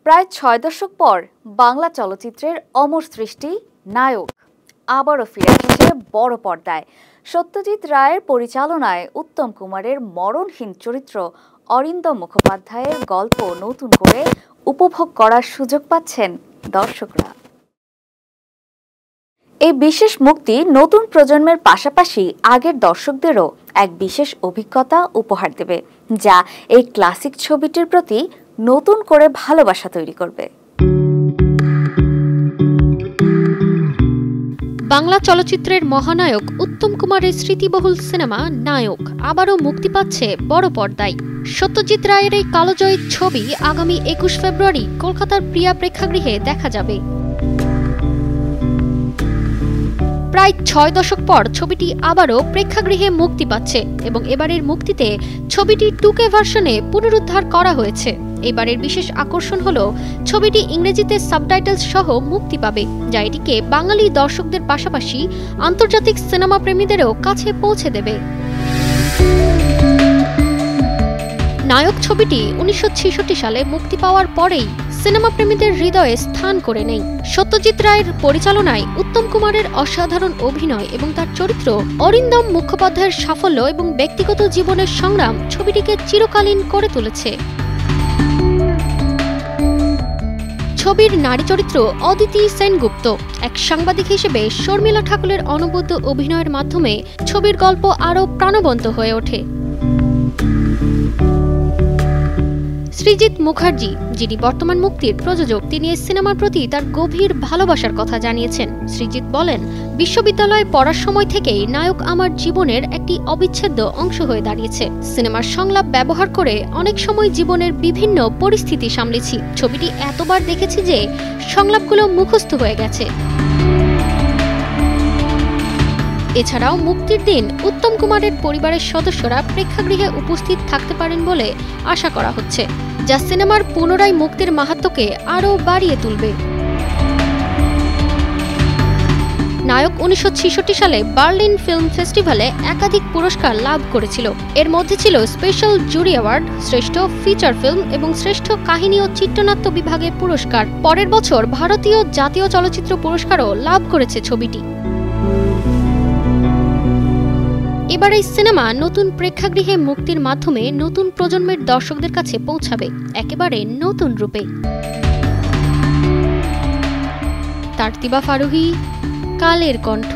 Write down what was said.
প্রায় ৬ দশক পর বাংলা চলচ্চিত্রের অমর সৃষ্টি নায়ক আবারও ফিরে আসছে বড় পর্দায়। সত্যজিৎ রায়ের পরিচালনায় উত্তম কুমারের মরণহীন চরিত্র অরিন্দম মুখোপাধ্যায়ের গল্প নতুন করে উপভোগ করার সুযোগ পাচ্ছেন দর্শকরা। এই বিশেষ মুক্তি নতুন প্রজন্মের পাশাপাশি আগের দর্শকদেরও এক বিশেষ অভিজ্ঞতা উপহার দেবে, যা এই ক্লাসিক ছবিটির প্রতি নতুন করে ভালোবাসা তৈরি করবে। বাংলা চলচ্চিত্রের মহানায়ক উত্তম কুমারের স্মৃতিবহুল সিনেমা নায়ক আবারও মুক্তি পাচ্ছে বড় পর্দায়। সত্যজিৎ রায়ের এই কালোজয়ী ছবি আগামী ২১ ফেব্রুয়ারি কলকাতার প্রিয়া প্রেক্ষাগৃহে দেখা যাবে। প্রায় ৬ দশক পর ছবিটি আবারও প্রেক্ষাগৃহে মুক্তি পাচ্ছে এবং এবারের মুক্তিতে ছবিটি 2K ভার্সনে পুনরুদ্ধার করা হয়েছে। এবারের বিশেষ আকর্ষণ হলো ছবিটি ইংরেজিতে সাবটাইটেলস সহ মুক্তি পাবে, যা এটিকে বাঙালি দর্শকদের পাশাপাশি আন্তর্জাতিক সিনেমা প্রেমীদেরও কাছে পৌঁছে দেবে। নায়ক ছবিটি ১৯৬৬ সালে মুক্তি পাওয়ার পরেই সিনেমা প্রেমীদের হৃদয়ে স্থান করে নেয়। সত্যজিৎ রায়ের পরিচালনায় উত্তম কুমারের অসাধারণ অভিনয় এবং তার চরিত্র অরিন্দম মুখোপাধ্যায়ের সাফল্য এবং ব্যক্তিগত জীবনের সংগ্রাম ছবিটিকে চিরকালীন করে তুলেছে। ছবির নারী চরিত্র অদিতি সেনগুপ্ত এক সাংবাদিক হিসেবে শর্মিলা ঠাকুরের অনবদ্য অভিনয়ের মাধ্যমে ছবির গল্প আরও প্রাণবন্ত হয়ে ওঠে। সৃজিত মুখার্জি, যিনি বর্তমান মুক্তির প্রযোজক, তিনি এই সিনেমার প্রতি তার গভীর ভালোবাসার কথা জানিয়েছেন। সৃজিত বলেন, বিশ্ববিদ্যালয়ে পড়ার সময় থেকেই নায়ক আমার জীবনের একটি অবিচ্ছেদ্য অংশ হয়ে দাঁড়িয়েছে। সিনেমার সংলাপ ব্যবহার করে অনেক সময় জীবনের বিভিন্ন পরিস্থিতি সামলেছি। ছবিটি এতবার দেখেছি যে সংলাপগুলো মুখস্থ হয়ে গেছে। এছাড়াও মুক্তির দিন উত্তম কুমারের পরিবারের সদস্যরা প্রেক্ষাগৃহে উপস্থিত থাকতে পারেন বলে আশা করা হচ্ছে, যা সিনেমার পুনরায় মুক্তির মাহাত্ম্যকে আরও বাড়িয়ে তুলবে। নায়ক ১৯৬৬ সালে বার্লিন ফিল্ম ফেস্টিভ্যালে একাধিক পুরস্কার লাভ করেছিল। এর মধ্যে ছিল স্পেশাল জুরি অ্যাওয়ার্ড, শ্রেষ্ঠ ফিচার ফিল্ম এবং শ্রেষ্ঠ কাহিনী ও চিত্রনাট্য বিভাগে পুরস্কার। পরের বছর ভারতীয় জাতীয় চলচ্চিত্র পুরস্কারও লাভ করেছে ছবিটি। এবার এই সিনেমা নতুন প্রেক্ষাগৃহে মুক্তির মাধ্যমে নতুন প্রজন্মের দর্শকদের কাছে পৌঁছাবে একেবারে নতুন রূপে। তারতিবা ফারুহী, কালের কণ্ঠ।